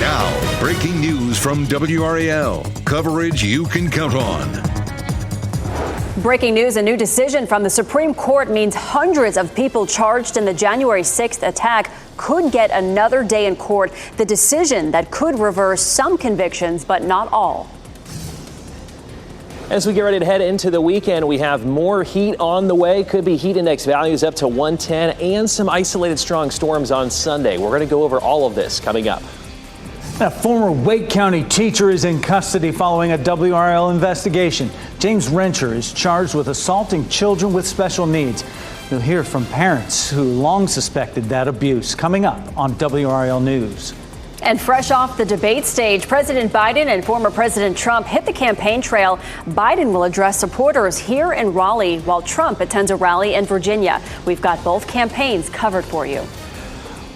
Now, breaking news from WRAL. Coverage you can count on. Breaking news, a new decision from the Supreme Court means hundreds of people charged in the January 6th attack could get another day in court. The decision that could reverse some convictions, but not all. As we get ready to head into the weekend, we have more heat on the way. Could be heat index values up to 110 and some isolated strong storms on Sunday. We're going to go over all of this coming up. A former Wake County teacher is in custody following a WRAL investigation. James Rencher is charged with assaulting children with special needs. You'll hear from parents who long suspected that abuse coming up on WRAL News. And fresh off the debate stage, President Biden and former President Trump hit the campaign trail. Biden will address supporters here in Raleigh while Trump attends a rally in Virginia. We've got both campaigns covered for you.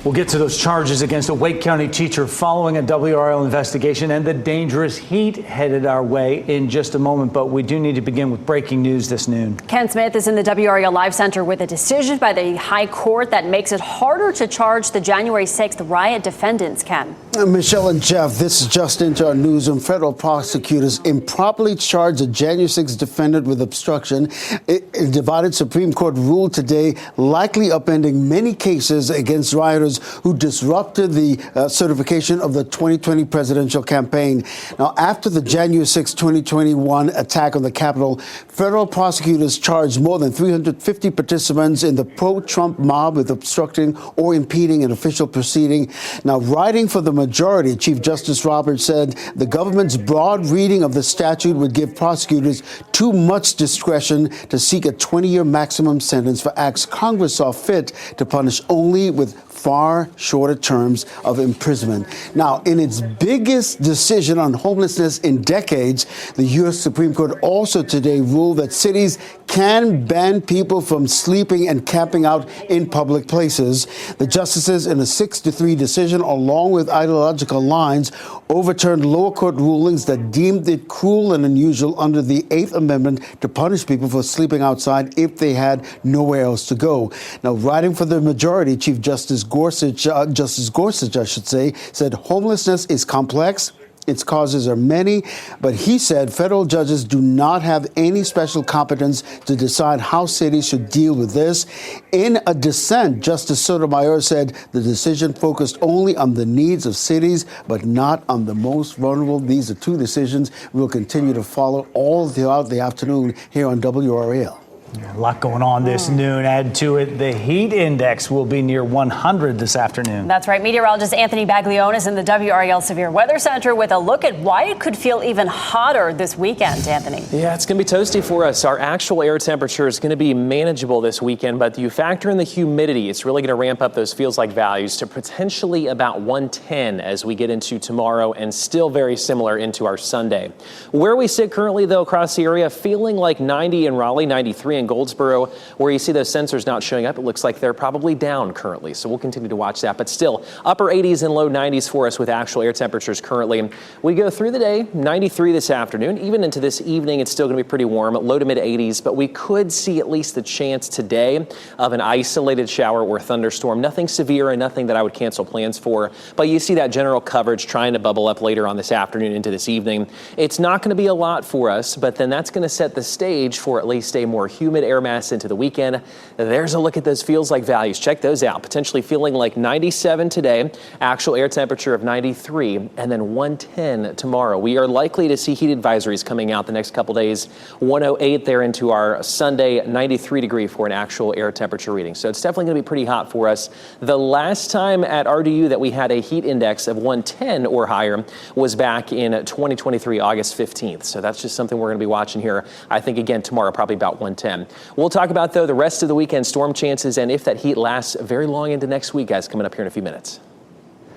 We'll get to those charges against a Wake County teacher following a WRAL investigation and the dangerous heat headed our way in just a moment. But we do need to begin with breaking news this noon. Ken Smith is in the WRAL Live Center with a decision by the High Court that makes it harder to charge the January 6th riot defendants. Ken. Michelle and Jeff, this is just into our newsroom. Federal prosecutors improperly charged a January 6th defendant with obstruction. A divided Supreme Court ruled today, likely upending many cases against rioters who disrupted the certification of the 2020 presidential campaign. Now, after the January 6, 2021 attack on the Capitol, federal prosecutors charged more than 350 participants in the pro-Trump mob with obstructing or impeding an official proceeding. Now, writing for the majority, Chief Justice Roberts said the government's broad reading of the statute would give prosecutors too much discretion to seek a 20-year maximum sentence for acts Congress saw fit to punish only with far shorter terms of imprisonment. Now, in its biggest decision on homelessness in decades, the U.S. Supreme Court also today ruled that cities can ban people from sleeping and camping out in public places. The justices, in a 6-3 decision, along with ideological lines, overturned lower court rulings that deemed it cruel and unusual under the 8th Amendment to punish people for sleeping outside if they had nowhere else to go. Now, writing for the majority, Chief Justice Gorsuch, I should say, said homelessness is complex. Its causes are many, but he said federal judges do not have any special competence to decide how cities should deal with this. In a dissent, Justice Sotomayor said the decision focused only on the needs of cities, but not on the most vulnerable. These are two decisions we'll continue to follow all throughout the afternoon here on WRAL. A lot going on this noon. Add to it, the heat index will be near 100 this afternoon. That's right. Meteorologist Anthony Baglione is in the WRAL Severe Weather Center with a look at why it could feel even hotter this weekend, Anthony. Yeah, it's going to be toasty for us. Our actual air temperature is going to be manageable this weekend, but you factor in the humidity, it's really going to ramp up those feels-like values to potentially about 110 as we get into tomorrow and still very similar into our Sunday. Where we sit currently, though, across the area, feeling like 90 in Raleigh, 93 in Goldsboro, where you see those sensors not showing up, it looks like they're probably down currently. So we'll continue to watch that. But still, upper 80s and low 90s for us with actual air temperatures currently. We go through the day, 93 this afternoon. Even into this evening, it's still going to be pretty warm, low to mid 80s. But we could see at least the chance today of an isolated shower or thunderstorm. Nothing severe and nothing that I would cancel plans for. But you see that general coverage trying to bubble up later on this afternoon into this evening. It's not going to be a lot for us, but then that's going to set the stage for at least a more humid air mass into the weekend. There's a look at those feels-like values. Check those out. Potentially feeling like 97 today, actual air temperature of 93, and then 110 tomorrow. We are likely to see heat advisories coming out the next couple days. 108 there into our Sunday, 93 degree for an actual air temperature reading. So it's definitely going to be pretty hot for us. The last time at RDU that we had a heat index of 110 or higher was back in 2023, August 15th. So that's just something we're going to be watching here. I think, again, tomorrow, probably about 110. We'll talk about, though, the rest of the weekend storm chances and if that heat lasts very long into next week, guys, coming up here in a few minutes.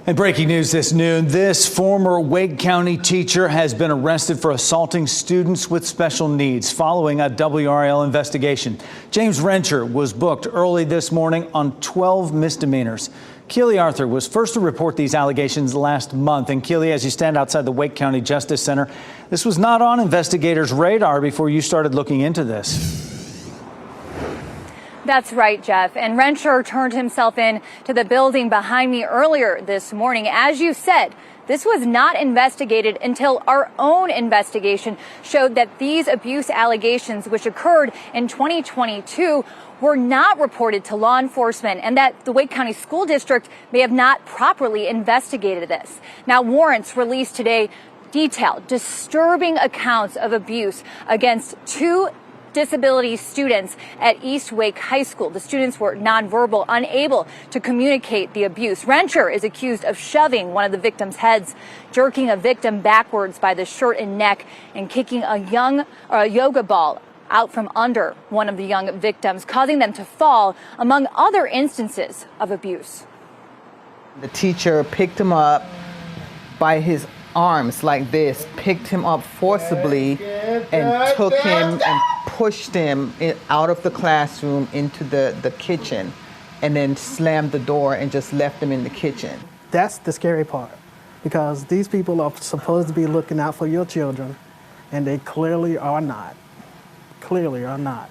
And breaking news this noon, this former Wake County teacher has been arrested for assaulting students with special needs following a WRAL investigation. James Rencher was booked early this morning on 12 misdemeanors. Keely Arthur was first to report these allegations last month. And Keely, as you stand outside the Wake County Justice Center, this was not on investigators' radar before you started looking into this. That's right, Jeff. And Rensher turned himself in to the building behind me earlier this morning. As you said, this was not investigated until our own investigation showed that these abuse allegations, which occurred in 2022, were not reported to law enforcement and that the Wake County School District may have not properly investigated this. Now, warrants released today detail disturbing accounts of abuse against two disability students at East Wake High School. The students were nonverbal, unable to communicate the abuse. Rensher is accused of shoving one of the victims' heads, jerking a victim backwards by the shirt and neck, and kicking a yoga ball out from under one of the young victims, causing them to fall, among other instances of abuse. The teacher picked him up by his arms like this, picked him up forcibly and took him and pushed him out of the classroom into the kitchen, and then slammed the door and just left him in the kitchen. That's the scary part, because these people are supposed to be looking out for your children, and they clearly are not. Clearly are not.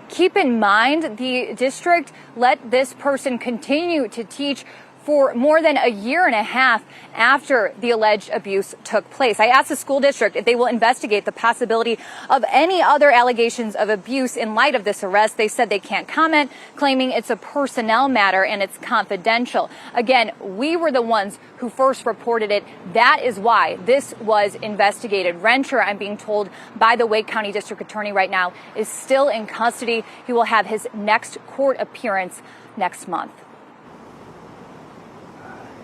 Keep in mind, the district let this person continue to teach for more than a year and a half after the alleged abuse took place. I asked the school district if they will investigate the possibility of any other allegations of abuse in light of this arrest. They said they can't comment, claiming it's a personnel matter and it's confidential. Again, we were the ones who first reported it. That is why this was investigated. Rensher, I'm being told by the Wake County District Attorney right now, is still in custody. He will have his next court appearance next month.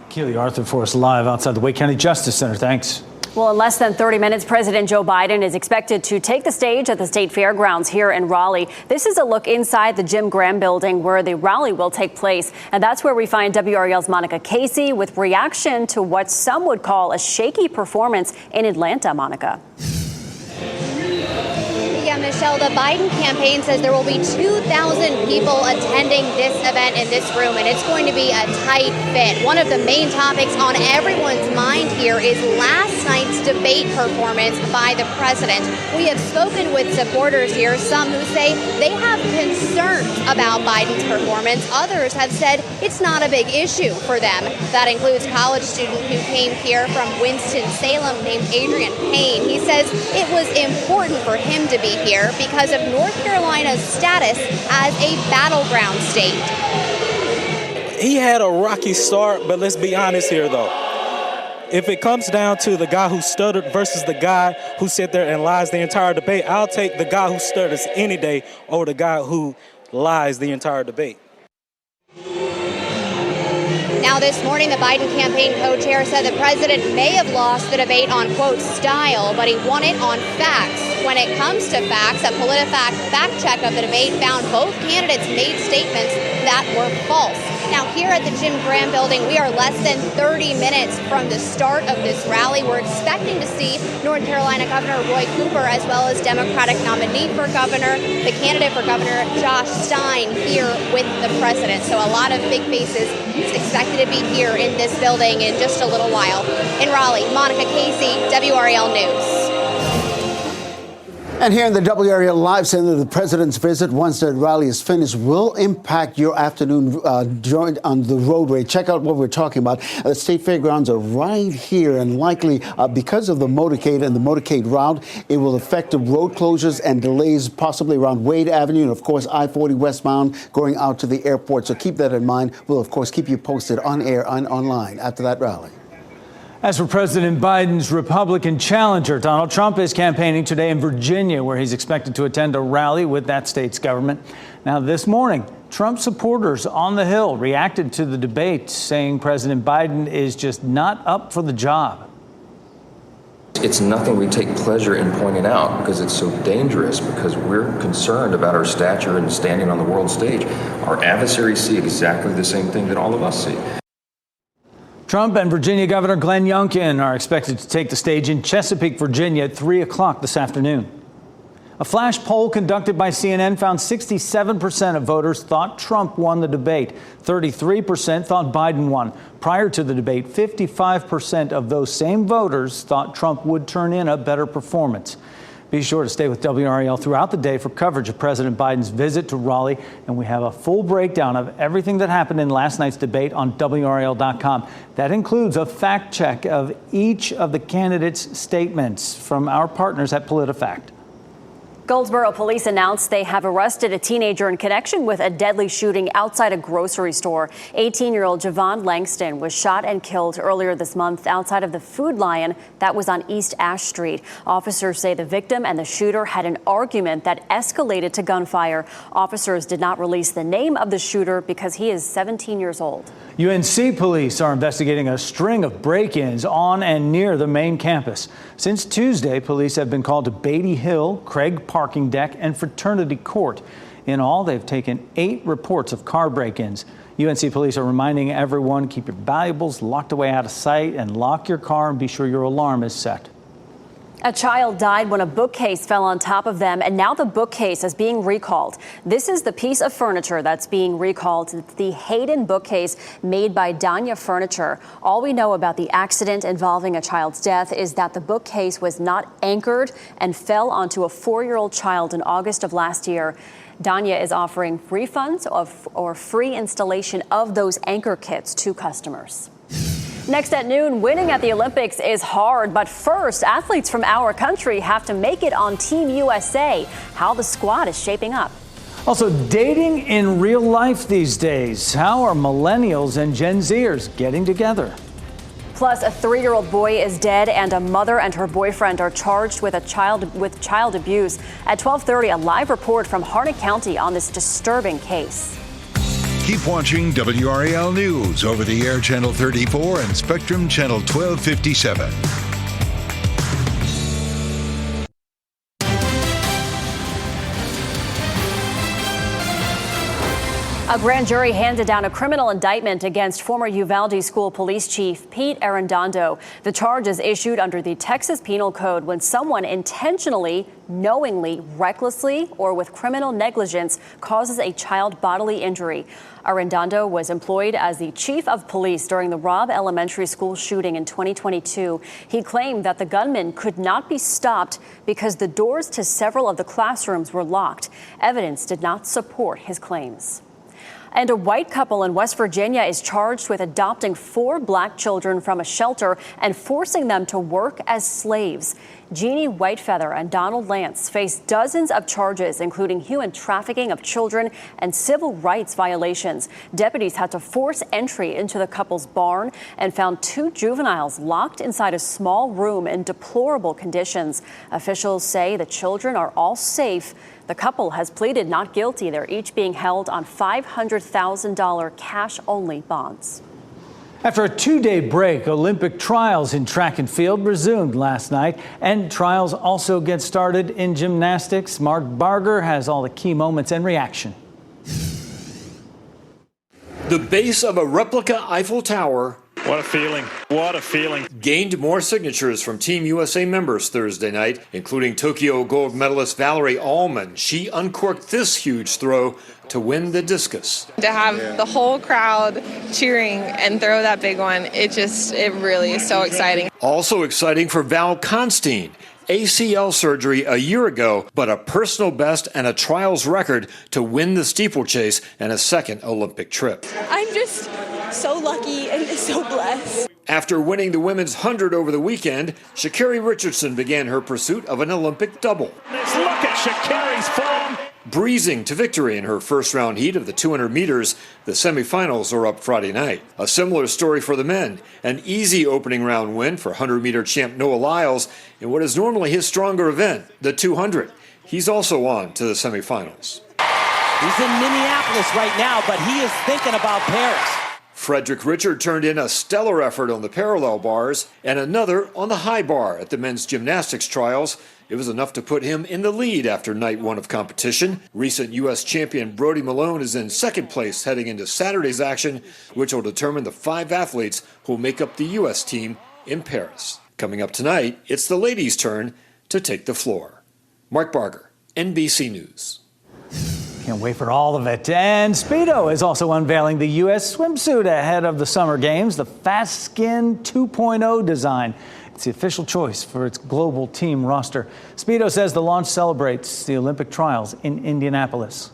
Keely Arthur for us live outside the Wake County Justice Center. Thanks. Well, in less than 30 minutes, President Joe Biden is expected to take the stage at the state fairgrounds here in Raleigh. This is a look inside the Jim Graham building where the rally will take place. And that's where we find WRAL's Monica Casey with reaction to what some would call a shaky performance in Atlanta. Monica. Yeah, Michelle, the Biden campaign says there will be 2,000 people attending this event in this room, and it's going to be a tight fit. One of the main topics on everyone's mind here is last night's debate performance by the president. We have spoken with supporters here, some who say they have concerns about Biden's performance. Others have said it's not a big issue for them. That includes college student who came here from Winston-Salem named Adrian Payne. He says it was important for him to be here because of North Carolina's status as a battleground state. He had a rocky start, but let's be honest here, though. If it comes down to the guy who stuttered versus the guy who sat there and lies the entire debate, I'll take the guy who stutters any day over the guy who lies the entire debate. Now, this morning, the Biden campaign co-chair said the president may have lost the debate on, quote, style, but he won it on facts. When it comes to facts, a PolitiFact fact check of the debate found both candidates made statements that were false. Now, here at the Jim Graham building, we are less than 30 minutes from the start of this rally. We're expecting to see North Carolina Governor Roy Cooper, as well as Democratic nominee for governor, the candidate for governor, Josh Stein, here with the president. So a lot of big faces expected to be here in this building in just a little while. In Raleigh, Monica Casey, WRAL News. And here in the WRAL Live Center, the president's visit, once the rally is finished, will impact your afternoon joint on the roadway. Check out what we're talking about. The state fairgrounds are right here, and likely because of the motorcade and the motorcade route, it will affect the road closures and delays possibly around Wade Avenue and, of course, I-40 westbound going out to the airport. So keep that in mind. We'll, of course, keep you posted on air and online after that rally. As for President Biden's Republican challenger, Donald Trump is campaigning today in Virginia, where he's expected to attend a rally with that state's government. Now, this morning, Trump supporters on the Hill reacted to the debate, saying President Biden is just not up for the job. It's nothing we take pleasure in pointing out because it's so dangerous, because we're concerned about our stature and standing on the world stage. Our adversaries see exactly the same thing that all of us see. Trump and Virginia Governor Glenn Youngkin are expected to take the stage in Chesapeake, Virginia at 3 o'clock this afternoon. A flash poll conducted by CNN found 67% of voters thought Trump won the debate. 33% thought Biden won. Prior to the debate, 55% of those same voters thought Trump would turn in a better performance. Be sure to stay with WRAL throughout the day for coverage of President Biden's visit to Raleigh. And we have a full breakdown of everything that happened in last night's debate on WRAL.com. That includes a fact check of each of the candidates' statements from our partners at PolitiFact. Goldsboro police announced they have arrested a teenager in connection with a deadly shooting outside a grocery store. 18-year-old Javon Langston was shot and killed earlier this month outside of the Food Lion that was on East Ash Street. Officers say the victim and the shooter had an argument that escalated to gunfire. Officers did not release the name of the shooter because he is 17 years old. UNC police are investigating a string of break-ins on and near the main campus. Since Tuesday, police have been called to Beatty Hill, Craig Parking Deck, and Fraternity Court. In all, they've taken 8 reports of car break-ins. UNC police are reminding everyone, keep your valuables locked away out of sight and lock your car and be sure your alarm is set. A child died when a bookcase fell on top of them, and now the bookcase is being recalled. This is the piece of furniture that's being recalled. It's the Hayden bookcase made by Danya Furniture. All we know about the accident involving a child's death is that the bookcase was not anchored and fell onto a 4-year-old child in August of last year. Danya is offering refunds or free installation of those anchor kits to customers. Next at noon, winning at the Olympics is hard, but first, athletes from our country have to make it on Team USA. How the squad is shaping up. Also, dating in real life these days. How are millennials and Gen Zers getting together? Plus, a 3-year-old boy is dead, and a mother and her boyfriend are charged with child abuse. At 12:30, a live report from Harnett County on this disturbing case. Keep watching WRAL News over the air Channel 34 and Spectrum Channel 1257. A grand jury handed down a criminal indictment against former Uvalde School Police Chief Pete Arredondo. The charge is issued under the Texas Penal Code when someone intentionally, knowingly, recklessly, or with criminal negligence causes a child bodily injury. Arredondo was employed as the chief of police during the Robb Elementary School shooting in 2022. He claimed that the gunman could not be stopped because the doors to several of the classrooms were locked. Evidence did not support his claims. And a white couple in West Virginia is charged with adopting 4 black children from a shelter and forcing them to work as slaves. Jeannie Whitefeather and Donald Lance face dozens of charges, including human trafficking of children and civil rights violations. Deputies had to force entry into the couple's barn and found 2 juveniles locked inside a small room in deplorable conditions. Officials say the children are all safe. The couple has pleaded not guilty. They're each being held on $500,000 cash-only bonds. After a 2-day break, Olympic trials in track and field resumed last night, and trials also get started in gymnastics. Mark Barger has all the key moments and reaction. The base of a replica Eiffel Tower. What a feeling. What a feeling. Gained more signatures from Team USA members Thursday night, including Tokyo gold medalist Valerie Allman. She uncorked this huge throw to win the discus. To have the whole crowd cheering and throw that big one, it really is so exciting. Also exciting for Val Constein. ACL surgery a year ago, but a personal best and a trials record to win the steeplechase and a second Olympic trip. I'm just so lucky and so blessed. After winning the women's 100 over the weekend, Sha'Carri Richardson began her pursuit of an Olympic double. Let's look at Sha'Carri's form. Breezing to victory in her first-round heat of the 200 meters, the semifinals are up Friday night. A similar story for the men. An easy opening round win for 100-meter champ Noah Lyles in what is normally his stronger event, the 200. He's also on to the semifinals. He's in Minneapolis right now, but he is thinking about Paris. Frederick Richard turned in a stellar effort on the parallel bars and another on the high bar at the men's gymnastics trials. It was enough to put him in the lead after night 1 of competition. Recent U.S. champion Brody Malone is in second place heading into Saturday's action, which will determine the 5 athletes who will make up the U.S. team in Paris. Coming up tonight, it's the ladies' turn to take the floor. Mark Barger, NBC News. Can't wait for all of it. And Speedo is also unveiling the U.S. swimsuit ahead of the Summer Games, the Fast Skin 2.0 design. It's It's the official choice for its global team roster. Speedo says the launch celebrates the Olympic trials in Indianapolis.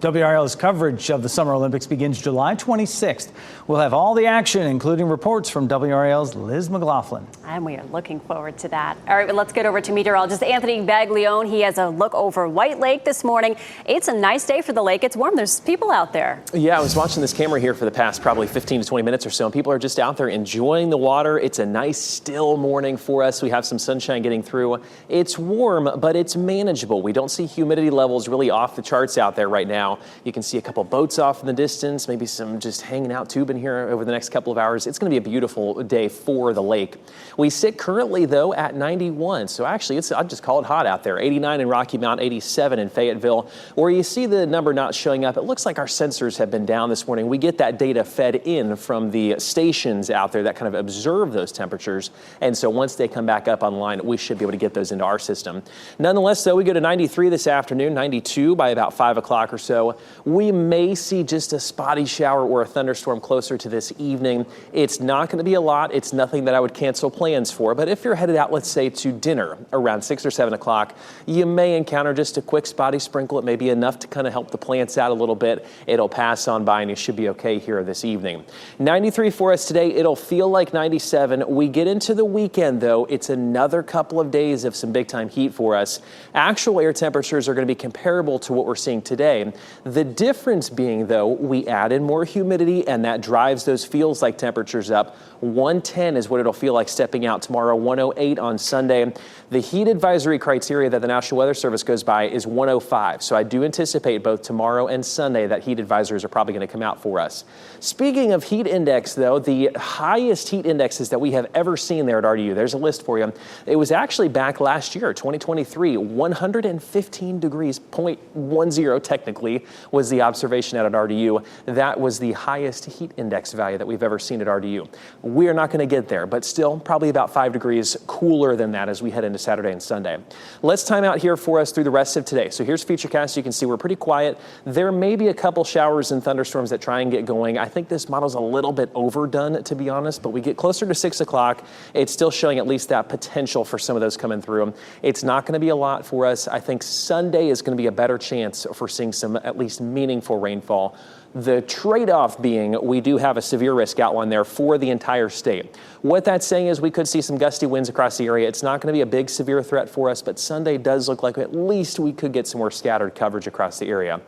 WRAL's coverage of the Summer Olympics begins July 26th. We'll have all the action, including reports from WRAL's Liz McLaughlin. And we are looking forward to that. All right, well, let's get over to meteorologist Anthony Baglione. He has a look over White Lake this morning. It's a nice day for the lake. It's warm. There's people out there. Yeah, I was watching this camera here for the past probably 15 to 20 minutes or so, and people are just out there enjoying the water. It's a nice, still morning for us. We have some sunshine getting through. It's warm, but it's manageable. We don't see humidity levels really off the charts out there right now. You can see a couple boats off in the distance, maybe some just hanging out tubing here over the next couple of hours. It's going to be a beautiful day for the lake. We sit currently, though, at 91. So actually, I'd just call it hot out there. 89 in Rocky Mount, 87 in Fayetteville. Where you see the number not showing up, it looks like our sensors have been down this morning. We get that data fed in from the stations out there that kind of observe those temperatures. And so once they come back up online, we should be able to get those into our system. Nonetheless, though, we go to 93 this afternoon, 92 by about 5 o'clock or so. We may see just a spotty shower or a thunderstorm closer to this evening. It's not going to be a lot. It's nothing that I would cancel plans for. But if you're headed out, let's say, to dinner around 6 or 7 o'clock, you may encounter just a quick spotty sprinkle. It may be enough to kind of help the plants out a little bit. It'll pass on by and you should be okay here this evening. 93 for us today. It'll feel like 97. We get into the weekend, though. It's another couple of days of some big time heat for us. Actual air temperatures are going to be comparable to what we're seeing today. The difference being, though, we add in more humidity and that drives those feels like temperatures up. 110 is what it'll feel like stepping out tomorrow, 108 on Sunday. The heat advisory criteria that the National Weather Service goes by is 105. So I do anticipate both tomorrow and Sunday that heat advisories are probably going to come out for us. Speaking of heat index, though, the highest heat indexes that we have ever seen there at RDU, there's a list for you. It was actually back last year, 2023, 115 degrees, 0.10 technically, was the observation out at RDU. That was the highest heat index value that we've ever seen at RDU. We are not going to get there, but still probably about 5 degrees cooler than that as we head into Saturday and Sunday. Let's time out here for us through the rest of today. So here's Futurecast. You can see we're pretty quiet. There may be a couple showers and thunderstorms that try and get going. I think this model's a little bit overdone, to be honest, but we get closer to 6 o'clock. It's still showing at least that potential for some of those coming through. It's not going to be a lot for us. I think Sunday is going to be a better chance for seeing some at least meaningful rainfall. The trade-off being we do have a severe risk outline there for the entire state. What that's saying is we could see some gusty winds across the area. It's not going to be a big severe threat for us, but Sunday does look like at least we could get some more scattered coverage across the area.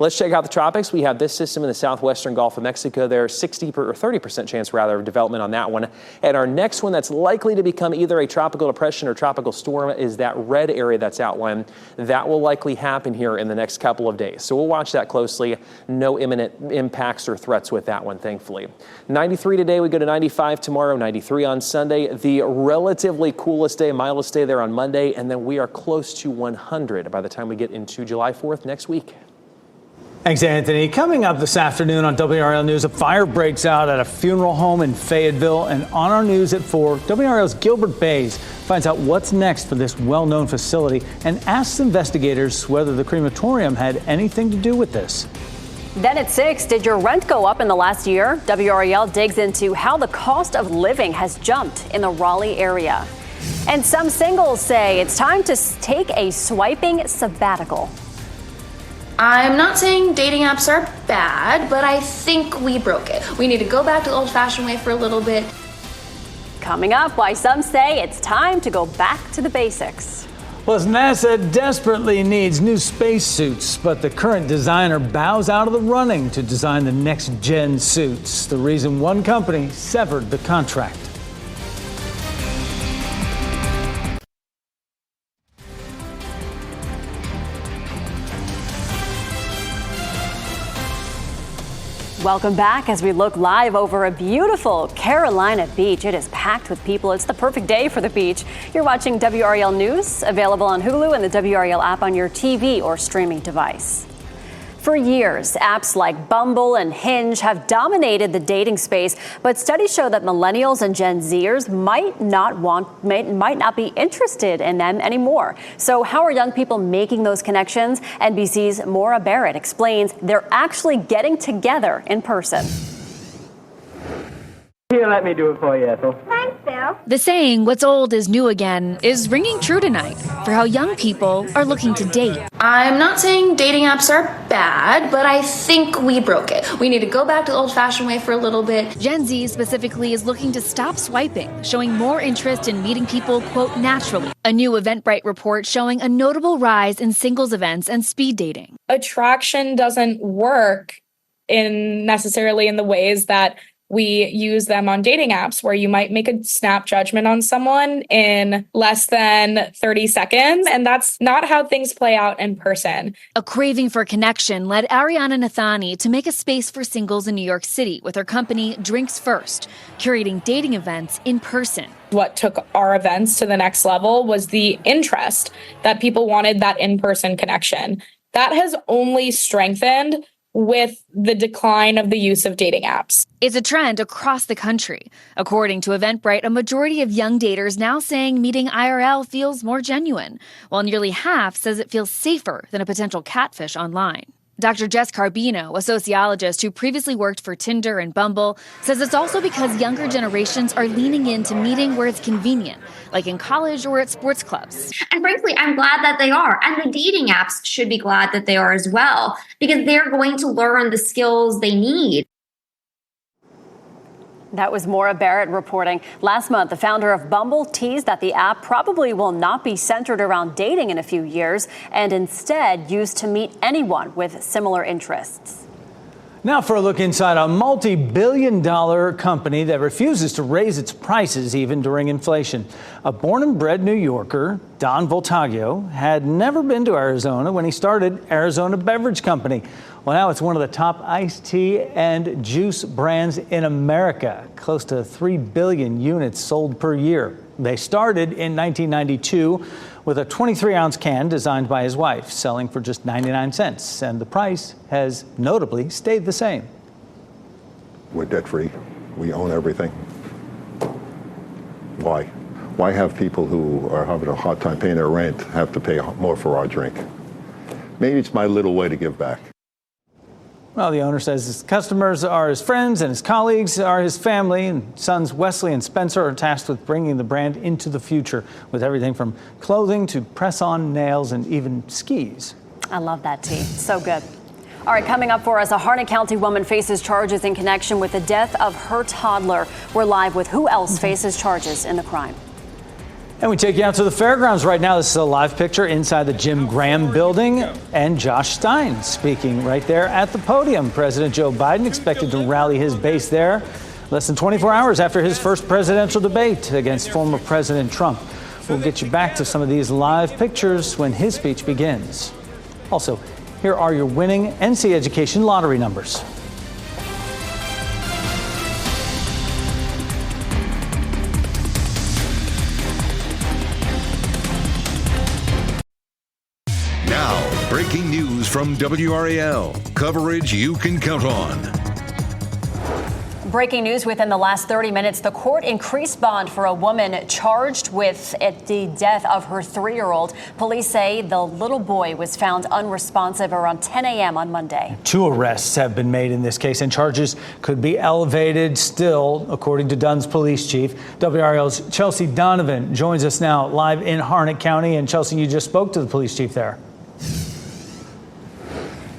Let's check out the tropics. We have this system in the southwestern Gulf of Mexico. There's 30% chance rather of development on that one. And our next one that's likely to become either a tropical depression or tropical storm is that red area that's outlined. That will likely happen here in the next couple of days. So we'll watch that closely. No imminent impacts or threats with that one, thankfully. 93 today, we go to 95 tomorrow, 93 on Sunday. The relatively coolest day, mildest day there on Monday, and then we are close to 100 by the time we get into July 4th next week. Thanks, Anthony. Coming up this afternoon on WRAL News, a fire breaks out at a funeral home in Fayetteville. And on our news at 4, WRAL's Gilbert Bays finds out what's next for this well-known facility and asks investigators whether the crematorium had anything to do with this. Then at 6, did your rent go up in the last year? WRAL digs into how the cost of living has jumped in the Raleigh area. And some singles say it's time to take a swiping sabbatical. I'm not saying dating apps are bad, but I think we broke it. We need to go back to the old-fashioned way for a little bit. Coming up, why some say it's time to go back to the basics. Plus, NASA desperately needs new spacesuits, but the current designer bows out of the running to design the next-gen suits. The reason one company severed the contract. Welcome back as we look live over a beautiful Carolina beach. It is packed with people. It's the perfect day for the beach. You're watching WRAL News, available on Hulu and the WRAL app on your TV or streaming device. For years, apps like Bumble and Hinge have dominated the dating space, but studies show that millennials and Gen Zers might not be interested in them anymore. So how are young people making those connections? NBC's Maura Barrett explains they're actually getting together in person. Here, let me do it for you, Ethel. Thanks, Bill. The saying, what's old is new again, is ringing true tonight for how young people are looking to date. I'm not saying dating apps are bad, but I think we broke it. We need to go back to the old-fashioned way for a little bit. Gen Z specifically is looking to stop swiping, showing more interest in meeting people, quote, naturally. A new Eventbrite report showing a notable rise in singles events and speed dating. Attraction doesn't work necessarily in the ways that we use them on dating apps, where you might make a snap judgment on someone in less than 30 seconds. And that's not how things play out in person. A craving for connection led Ariana Nathani to make a space for singles in New York City with her company Drinks First, curating dating events in person. What took our events to the next level was the interest that people wanted, that in-person connection. That has only strengthened with the decline of the use of dating apps. It's a trend across the country. According to Eventbrite, a majority of young daters now saying meeting IRL feels more genuine, while nearly half says it feels safer than a potential catfish online. Dr. Jess Carbino, a sociologist who previously worked for Tinder and Bumble, says it's also because younger generations are leaning into meeting where it's convenient, like in college or at sports clubs. And frankly, I'm glad that they are. And the dating apps should be glad that they are as well, because they're going to learn the skills they need. That was Maura Barrett reporting. Last month, the founder of Bumble teased that the app probably will not be centered around dating in a few years and instead used to meet anyone with similar interests. Now for a look inside a multi-billion-dollar company that refuses to raise its prices even during inflation. A born and bred New Yorker, Don Voltaggio, had never been to Arizona when he started Arizona Beverage Company. Well, now it's one of the top iced tea and juice brands in America. Close to 3 billion units sold per year. They started in 1992 with a 23-ounce can designed by his wife, selling for just 99 cents. And the price has notably stayed the same. We're debt-free. We own everything. Why? Why have people who are having a hard time paying their rent have to pay more for our drink? Maybe it's my little way to give back. Well, the owner says his customers are his friends and his colleagues are his family. And sons Wesley and Spencer are tasked with bringing the brand into the future with everything from clothing to press-on nails and even skis. I love that tea. So good. All right, coming up for us, a Harnett County woman faces charges in connection with the death of her toddler. We're live with who else faces charges in the crime. And we take you out to the fairgrounds right now. This is a live picture inside the Jim Graham building. And Josh Stein speaking right there at the podium. President Joe Biden expected to rally his base there less than 24 hours after his first presidential debate against former President Trump. We'll get you back to some of these live pictures when his speech begins. Also, here are your winning NC Education lottery numbers. Now, breaking news from WRAL. Coverage you can count on. Breaking news within the last 30 minutes, the court increased bond for a woman charged with the death of her 3-year-old. Police say the little boy was found unresponsive around 10 a.m. on Monday. 2 arrests have been made in this case, and charges could be elevated still, according to Dunn's police chief. WRAL's Chelsea Donovan joins us now live in Harnett County. And Chelsea, you just spoke to the police chief there.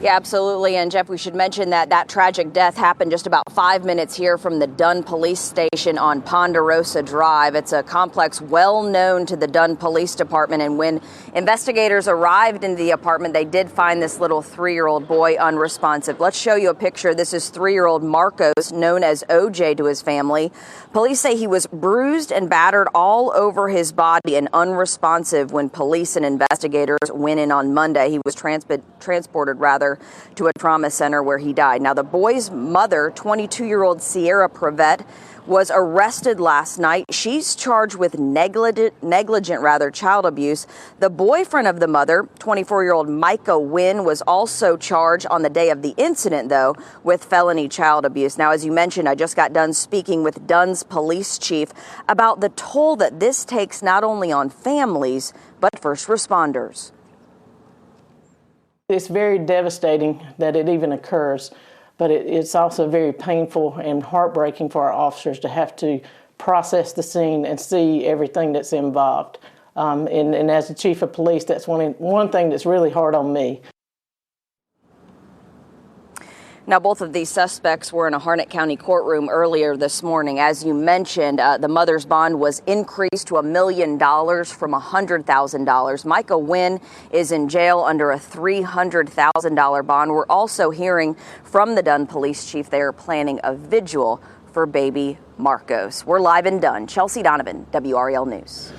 Yeah, absolutely. And Jeff, we should mention that that tragic death happened just about 5 minutes here from the Dunn Police Station on Ponderosa Drive. It's a complex well known to the Dunn Police Department. And when investigators arrived in the apartment, they did find this little 3-year-old boy unresponsive. Let's show you a picture. This is 3-year-old Marcos, known as OJ to his family. Police say he was bruised and battered all over his body and unresponsive when police and investigators went in on Monday. He was transported to a trauma center where he died. Now, the boy's mother, 22-year-old Sierra Prevette, was arrested last night. She's charged with negligent child abuse. The boyfriend of the mother, 24-year-old Micah Wynn, was also charged on the day of the incident, though, with felony child abuse. Now, as you mentioned, I just got done speaking with Dunn's police chief about the toll that this takes not only on families, but first responders. It's very devastating that it even occurs, but it's also very painful and heartbreaking for our officers to have to process the scene and see everything that's involved. And as the chief of police, that's one thing that's really hard on me. Now, both of these suspects were in a Harnett County courtroom earlier this morning. As you mentioned, the mother's bond was increased to $1 million from $100,000. Micah Wynn is in jail under a $300,000 bond. We're also hearing from the Dunn police chief they are planning a vigil for baby Marcos. We're live in Dunn. Chelsea Donovan, WRAL News.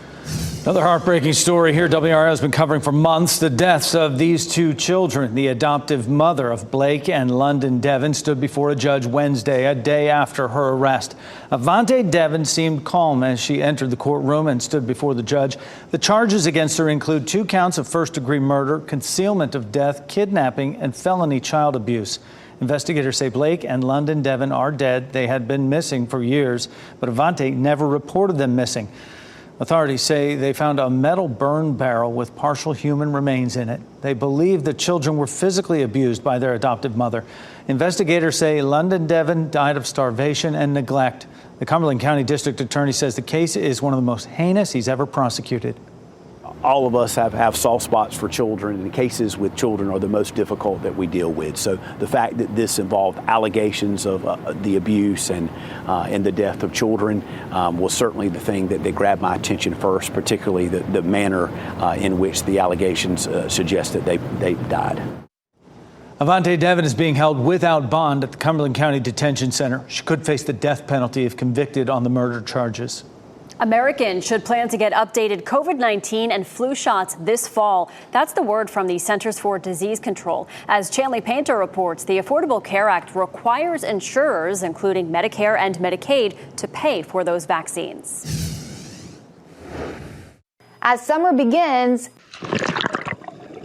Another heartbreaking story here WRAL has been covering for months. The deaths of these two children. The adoptive mother of Blake and London Devon stood before a judge Wednesday, a day after her arrest. Avante Devon seemed calm as she entered the courtroom and stood before the judge. The charges against her include 2 counts of first-degree murder, concealment of death, kidnapping, and felony child abuse. Investigators say Blake and London Devon are dead. They had been missing for years, but Avante never reported them missing. Authorities say they found a metal burn barrel with partial human remains in it. They believe the children were physically abused by their adoptive mother. Investigators say London Devon died of starvation and neglect. The Cumberland County District Attorney says the case is one of the most heinous he's ever prosecuted. All of us have soft spots for children, and the cases with children are the most difficult that we deal with. So the fact that this involved allegations of the abuse and the death of children was certainly the thing that grabbed my attention first, particularly the manner in which the allegations suggest that they died. Avante Devon is being held without bond at the Cumberland County Detention Center. She could face the death penalty if convicted on the murder charges. Americans should plan to get updated COVID-19 and flu shots this fall. That's the word from the Centers for Disease Control. As Chanley Painter reports, the Affordable Care Act requires insurers, including Medicare and Medicaid, to pay for those vaccines. As summer begins,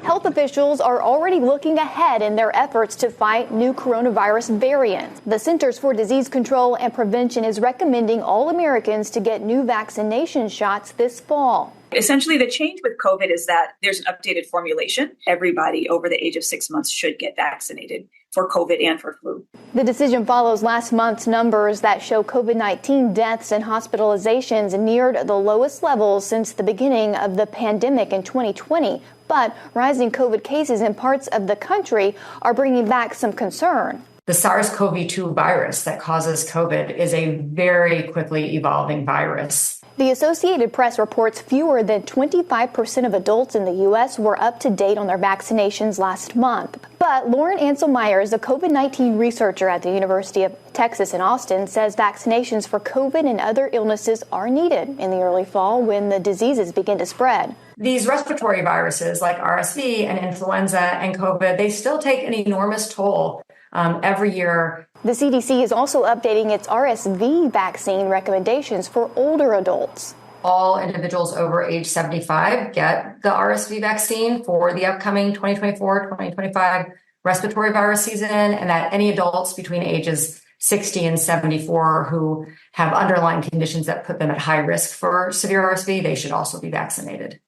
health officials are already looking ahead in their efforts to fight new coronavirus variants. The Centers for Disease Control and Prevention is recommending all Americans to get new vaccination shots this fall. Essentially, the change with COVID is that there's an updated formulation. Everybody over the age of 6 months should get vaccinated for COVID and for flu. The decision follows last month's numbers that show COVID-19 deaths and hospitalizations neared the lowest levels since the beginning of the pandemic in 2020. But rising COVID cases in parts of the country are bringing back some concern. The SARS-CoV-2 virus that causes COVID is a very quickly evolving virus. The Associated Press reports fewer than 25% of adults in the U.S. were up to date on their vaccinations last month. But Lauren Ansel Myers, a COVID-19 researcher at the University of Texas in Austin, says vaccinations for COVID and other illnesses are needed in the early fall when the diseases begin to spread. These respiratory viruses like RSV and influenza and COVID, they still take an enormous toll every year. The CDC is also updating its RSV vaccine recommendations for older adults. All individuals over age 75 get the RSV vaccine for the upcoming 2024-2025 respiratory virus season, and that any adults between ages 60 and 74 who have underlying conditions that put them at high risk for severe RSV, they should also be vaccinated.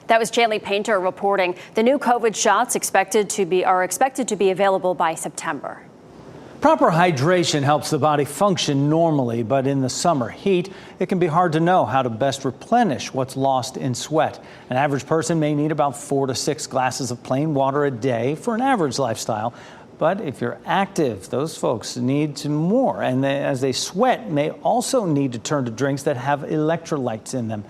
That was Chanley Painter reporting. The new COVID shots are expected to be available by September. Proper hydration helps the body function normally, but in the summer heat, it can be hard to know how to best replenish what's lost in sweat. An average person may need about 4 to 6 glasses of plain water a day for an average lifestyle. But if you're active, those folks need more. And as they sweat, may also need to turn to drinks that have electrolytes in them.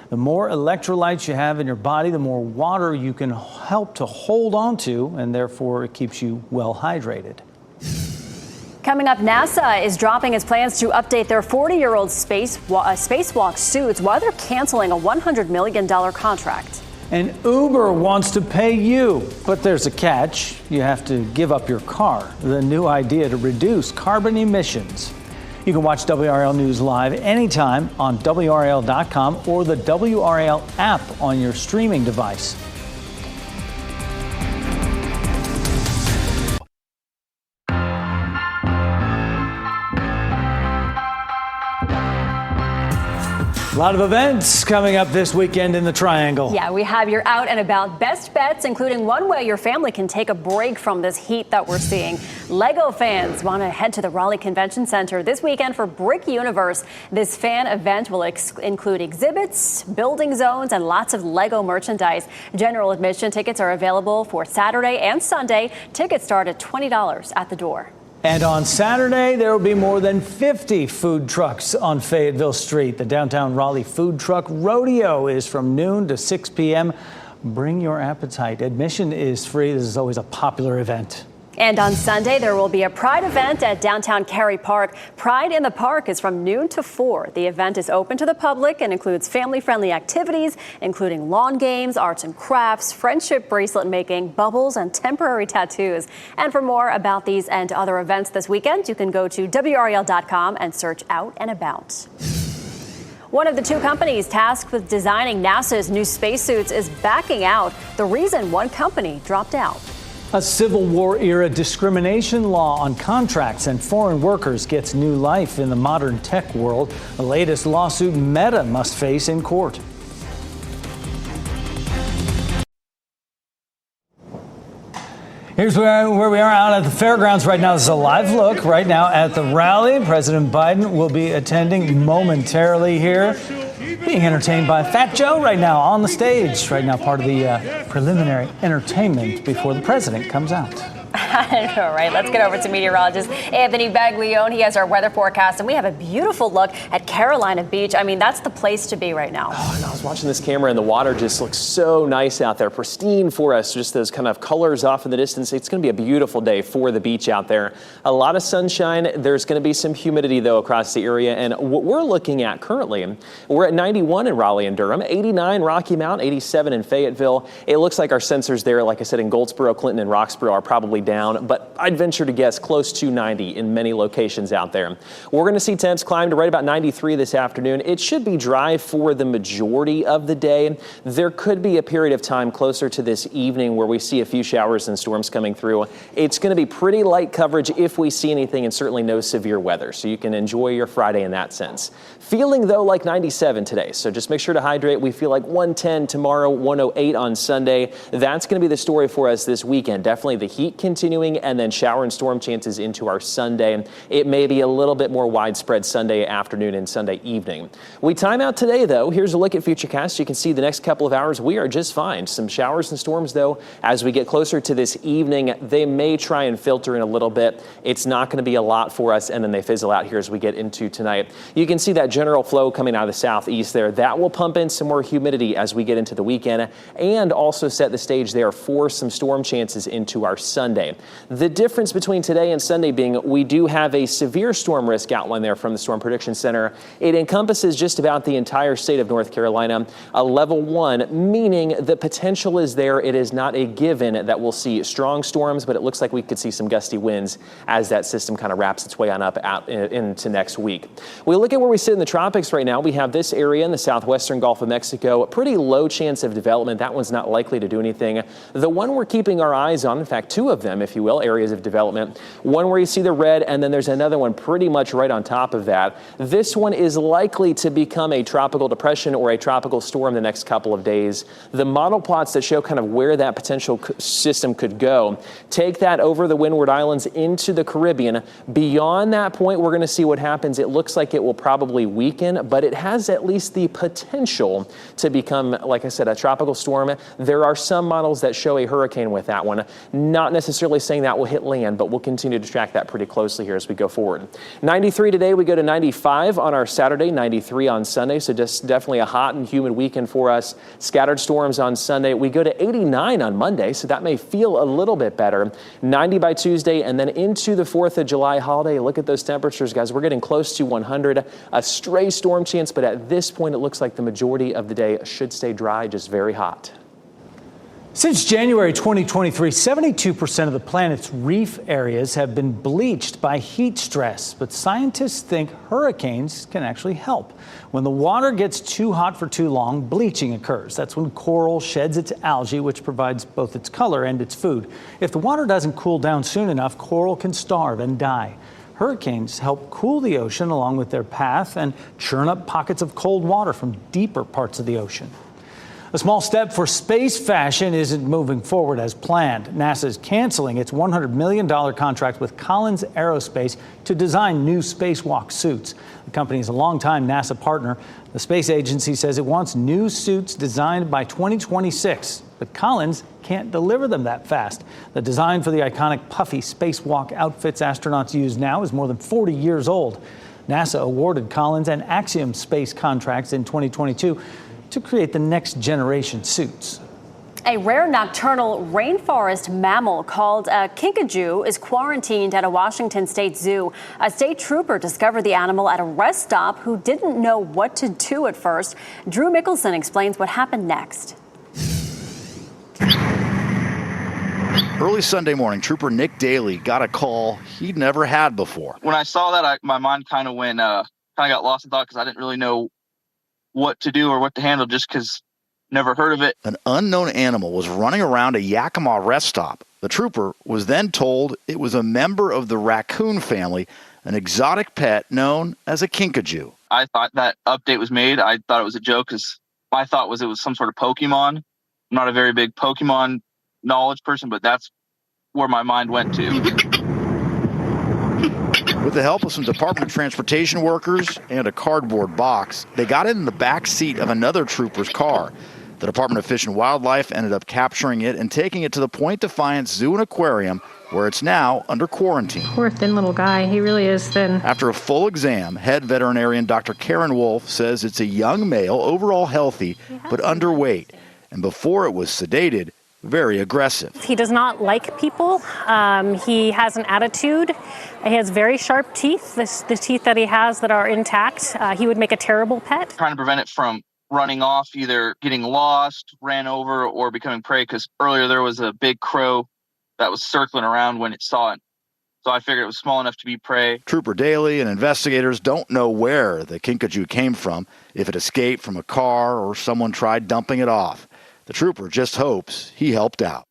The more electrolytes you have in your body, the more water you can help to hold on to, and therefore it keeps you well hydrated. Coming up, NASA is dropping its plans to update their 40-year-old spacewalk suits while they're canceling a $100 million contract. And Uber wants to pay you, but there's a catch. You have to give up your car. The new idea to reduce carbon emissions. You can watch WRAL News live anytime on WRAL.com or the WRAL app on your streaming device. A lot of events coming up this weekend in the Triangle. Yeah, we have your out and about best bets, including one way your family can take a break from this heat that we're seeing. Lego fans want to head to the Raleigh Convention Center this weekend for Brick Universe. This fan event will include exhibits, building zones, and lots of Lego merchandise. General admission tickets are available for Saturday and Sunday. Tickets start at $20 at the door. And on Saturday, there will be more than 50 food trucks on Fayetteville Street. The downtown Raleigh Food Truck Rodeo is from noon to 6 p.m. Bring your appetite. Admission is free. This is always a popular event. And on Sunday, there will be a Pride event at downtown Cary Park. Pride in the Park is from noon to 4. The event is open to the public and includes family-friendly activities, including lawn games, arts and crafts, friendship bracelet making, bubbles, and temporary tattoos. And for more about these and other events this weekend, you can go to WRAL.com and search Out and About. One of the two companies tasked with designing NASA's new spacesuits is backing out. The reason: one company dropped out. A Civil War-era discrimination law on contracts and foreign workers gets new life in the modern tech world. The latest lawsuit Meta must face in court. Here's where we are out at the fairgrounds right now. This is a live look right now at the rally. President Biden will be attending momentarily here, being entertained by Fat Joe right now on the stage. Right now, part of the preliminary entertainment before the president comes out. I know, right? Let's get over to meteorologist Anthony Baglione. He has our weather forecast, and we have a beautiful look at Carolina Beach. I mean, that's the place to be right now. Oh, and I was watching this camera, and the water just looks so nice out there, pristine for us. Just those kind of colors off in the distance. It's going to be a beautiful day for the beach out there. A lot of sunshine. There's going to be some humidity, though, across the area. And what we're looking at currently, we're at 91 in Raleigh and Durham, 89 Rocky Mount, 87 in Fayetteville. It looks like our sensors there, like I said, in Goldsboro, Clinton, and Roxborough are probably down, but I'd venture to guess close to 90 in many locations out there. We're going to see temps climb to right about 93 this afternoon. It should be dry for the majority of the day. There could be a period of time closer to this evening where we see a few showers and storms coming through. It's going to be pretty light coverage if we see anything, and certainly no severe weather, so you can enjoy your Friday in that sense. Feeling, though, like 97 today, so just make sure to hydrate. We feel like 110 tomorrow, 108 on Sunday. That's going to be the story for us this weekend. Definitely the heat continuing, and then shower and storm chances into our Sunday. It may be a little bit more widespread Sunday afternoon and Sunday evening. We time out today, though. Here's a look at Futurecast. You can see the next couple of hours we are just fine. Some showers and storms, though, as we get closer to this evening. They may try and filter in a little bit. It's not going to be a lot for us, and then they fizzle out here as we get into tonight. You can see that general flow coming out of the southeast there. That will pump in some more humidity as we get into the weekend, and also set the stage there for some storm chances into our Sunday. The difference between today and Sunday being we do have a severe storm risk outline there from the Storm Prediction Center. It encompasses just about the entire state of North Carolina. A level 1, meaning the potential is there. It is not a given that we'll see strong storms, but it looks like we could see some gusty winds as that system kind of wraps its way on up out into next week. We look at where we sit in the tropics right now. We have this area in the southwestern Gulf of Mexico, a pretty low chance of development. That one's not likely to do anything. The one we're keeping our eyes on, in fact, two of them, if you will, areas of development. One where you see the red, and then there's another one pretty much right on top of that. This one is likely to become a tropical depression or a tropical storm the next couple of days. The model plots that show kind of where that potential system could go take that over the Windward Islands into the Caribbean. Beyond that point, we're going to see what happens. It looks like it will probably weaken, but it has at least the potential to become, like I said, a tropical storm. There are some models that show a hurricane with that one. Not necessarily saying that will hit land, but we'll continue to track that pretty closely here as we go forward. 93 today, we go to 95 on our Saturday, 93 on Sunday, so just definitely a hot and humid weekend for us. Scattered storms on Sunday. We go to 89 on Monday, so that may feel a little bit better. 90 by Tuesday, and then into the 4th of July holiday. Look at those temperatures, guys. We're getting close to 100. A stray storm chance, but at this point, it looks like the majority of the day should stay dry, just very hot. Since January 2023, 72% of the planet's reef areas have been bleached by heat stress. But scientists think hurricanes can actually help. When the water gets too hot for too long, bleaching occurs. That's when coral sheds its algae, which provides both its color and its food. If the water doesn't cool down soon enough, coral can starve and die. Hurricanes help cool the ocean along with their path and churn up pockets of cold water from deeper parts of the ocean. A small step for space fashion isn't moving forward as planned. NASA is canceling its $100 million contract with Collins Aerospace to design new spacewalk suits. The company is a longtime NASA partner. The space agency says it wants new suits designed by 2026, but Collins can't deliver them that fast. The design for the iconic puffy spacewalk outfits astronauts use now is more than 40 years old. NASA awarded Collins and Axiom Space contracts in 2022 to create the next generation suits. A rare nocturnal rainforest mammal called a kinkajou is quarantined at a Washington state zoo. A state trooper discovered the animal at a rest stop who didn't know what to do at first. Drew Mickelson explains what happened next. Early Sunday morning, Trooper Nick Daly got a call he'd never had before. When I saw that, my mind kind of got lost in thought because I didn't really know what to do or what to handle just because never heard of it. An unknown animal was running around a Yakima rest stop. The trooper was then told it was a member of the raccoon family, an exotic pet known as a kinkajou. I thought that update was made. I thought it was a joke because my thought was it was some sort of Pokemon. I'm not a very big Pokemon knowledge person, but that's where my mind went to. With the help of some Department of Transportation workers and a cardboard box, they got it in the back seat of another trooper's car. The Department of Fish and Wildlife ended up capturing it and taking it to the Point Defiance Zoo and Aquarium, where it's now under quarantine. Poor thin little guy. He really is thin. After a full exam, head veterinarian Dr. Karen Wolf says it's a young male, overall healthy, but underweight. And before it was sedated, very aggressive. He does not like people. He has an attitude. He has very sharp teeth. The teeth that he has that are intact, he would make a terrible pet. Trying to prevent it from running off, either getting lost, ran over, or becoming prey, because earlier there was a big crow that was circling around when it saw it. So I figured it was small enough to be prey. Trooper Daly and investigators don't know where the kinkajou came from, if it escaped from a car or someone tried dumping it off. The trooper just hopes he helped out.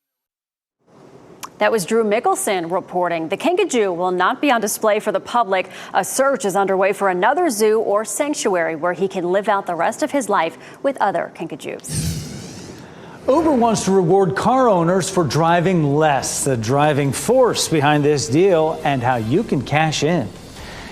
That was Drew Mickelson reporting. The kinkajou will not be on display for the public. A search is underway for another zoo or sanctuary where he can live out the rest of his life with other kinkajous. Uber wants to reward car owners for driving less. The driving force behind this deal and how you can cash in.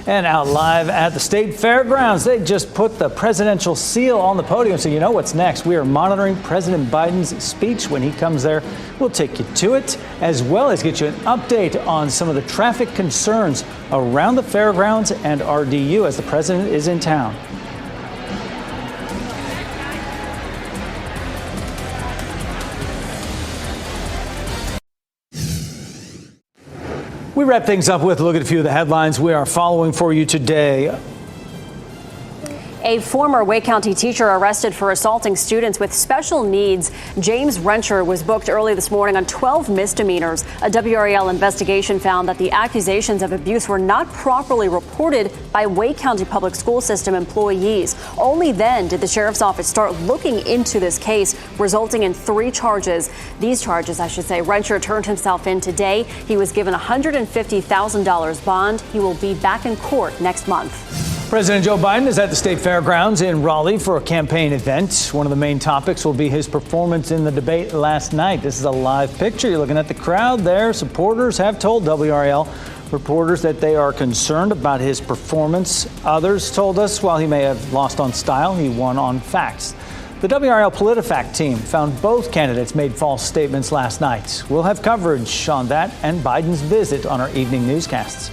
And out live at the state fairgrounds, they just put the presidential seal on the podium. So you know what's next. We are monitoring President Biden's speech when he comes there. We'll take you to it, as well as get you an update on some of the traffic concerns around the fairgrounds and RDU as the president is in town. We wrap things up with a look at a few of the headlines we are following for you today. A former Wake County teacher arrested for assaulting students with special needs. James Rencher was booked early this morning on 12 misdemeanors. A WRAL investigation found that the accusations of abuse were not properly reported by Wake County Public School System employees. Only then did the sheriff's office start looking into this case, resulting in 3 charges. These charges, Rencher turned himself in today. He was given a $150,000 bond. He will be back in court next month. President Joe Biden is at the state fairgrounds in Raleigh for a campaign event. One of the main topics will be his performance in the debate last night. This is a live picture. You're looking at the crowd there. Supporters have told WRAL reporters that they are concerned about his performance. Others told us while he may have lost on style, he won on facts. The WRAL PolitiFact team found both candidates made false statements last night. We'll have coverage on that and Biden's visit on our evening newscasts.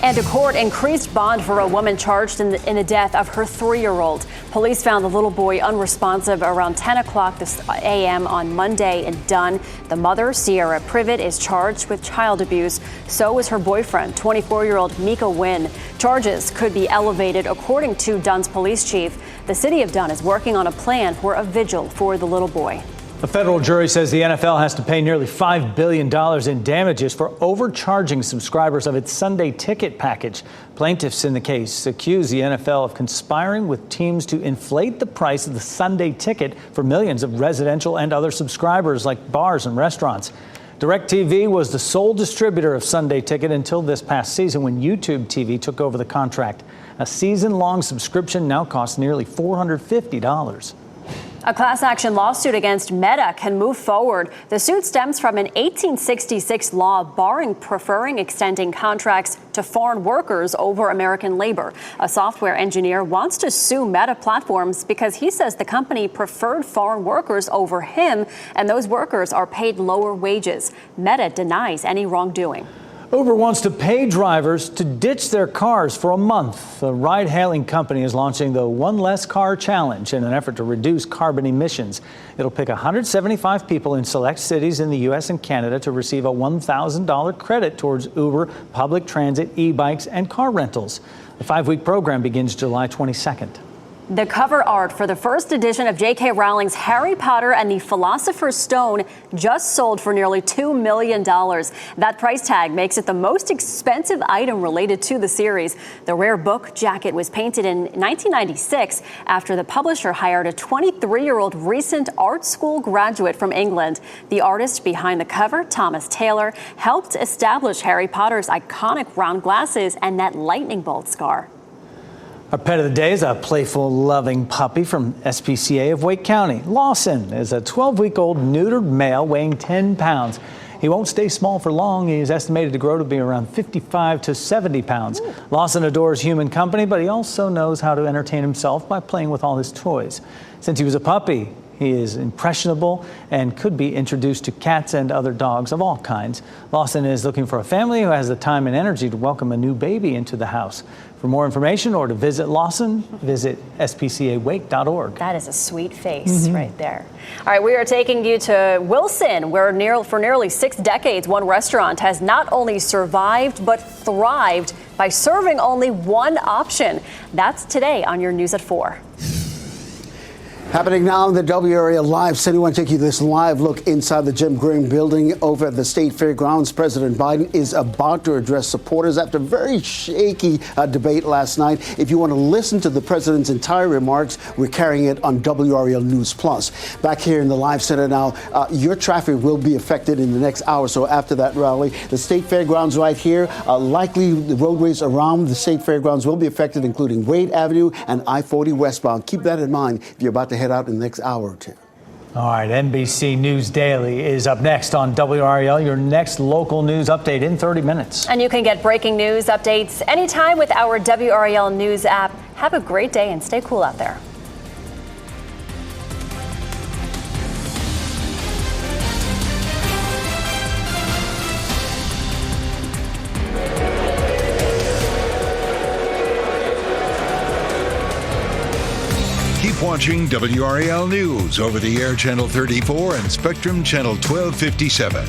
And a court increased bond for a woman charged in the death of her 3-year-old. Police found the little boy unresponsive around 10 o'clock a.m. on Monday in Dunn. The mother, Sierra Privet, is charged with child abuse. So is her boyfriend, 24-year-old Mika Wynn. Charges could be elevated, according to Dunn's police chief. The city of Dunn is working on a plan for a vigil for the little boy. A federal jury says the NFL has to pay nearly $5 billion in damages for overcharging subscribers of its Sunday ticket package. Plaintiffs in the case accuse the NFL of conspiring with teams to inflate the price of the Sunday ticket for millions of residential and other subscribers like bars and restaurants. DirecTV was the sole distributor of Sunday Ticket until this past season when YouTube TV took over the contract. A season-long subscription now costs nearly $450. A class action lawsuit against Meta can move forward. The suit stems from an 1866 law preferring extending contracts to foreign workers over American labor. A software engineer wants to sue Meta Platforms because he says the company preferred foreign workers over him, and those workers are paid lower wages. Meta denies any wrongdoing. Uber wants to pay drivers to ditch their cars for a month. The ride-hailing company is launching the One Less Car Challenge in an effort to reduce carbon emissions. It'll pick 175 people in select cities in the U.S. and Canada to receive a $1,000 credit towards Uber, public transit, e-bikes, and car rentals. The 5-week program begins July 22nd. The cover art for the first edition of J.K. Rowling's Harry Potter and the Philosopher's Stone just sold for nearly $2 million. That price tag makes it the most expensive item related to the series. The rare book jacket was painted in 1996 after the publisher hired a 23-year-old recent art school graduate from England. The artist behind the cover, Thomas Taylor, helped establish Harry Potter's iconic round glasses and that lightning bolt scar. Our pet of the day is a playful, loving puppy from SPCA of Wake County. Lawson is a 12-week-old neutered male weighing 10 pounds. He won't stay small for long. He is estimated to grow to be around 55 to 70 pounds. Ooh. Lawson adores human company, but he also knows how to entertain himself by playing with all his toys. Since he was a puppy, he is impressionable and could be introduced to cats and other dogs of all kinds. Lawson is looking for a family who has the time and energy to welcome a new baby into the house. For more information or to visit Lawson, visit spcawake.org. That is a sweet face right there. All right, we are taking you to Wilson, where for nearly 6 decades, one restaurant has not only survived but thrived by serving only one option. That's today on your News at 4. Happening now in the WRAL Live City. I want to take you this live look inside the Jim Green building over at the State Fairgrounds. President Biden is about to address supporters after a very shaky debate last night. If you want to listen to the president's entire remarks, we're carrying it on WRAL News Plus. Back here in the Live Center now, your traffic will be affected in the next hour or so after that rally. The State Fairgrounds right here, likely the roadways around the State Fairgrounds will be affected, including Wade Avenue and I-40 westbound. Keep that in mind if you're about to head out in the next hour or two. All right, NBC News Daily is up next on WRAL, your next local news update in 30 minutes. And you can get breaking news updates anytime with our WRAL News app. Have a great day and stay cool out there. Keep watching WRAL News over the air Channel 34 and Spectrum Channel 1257.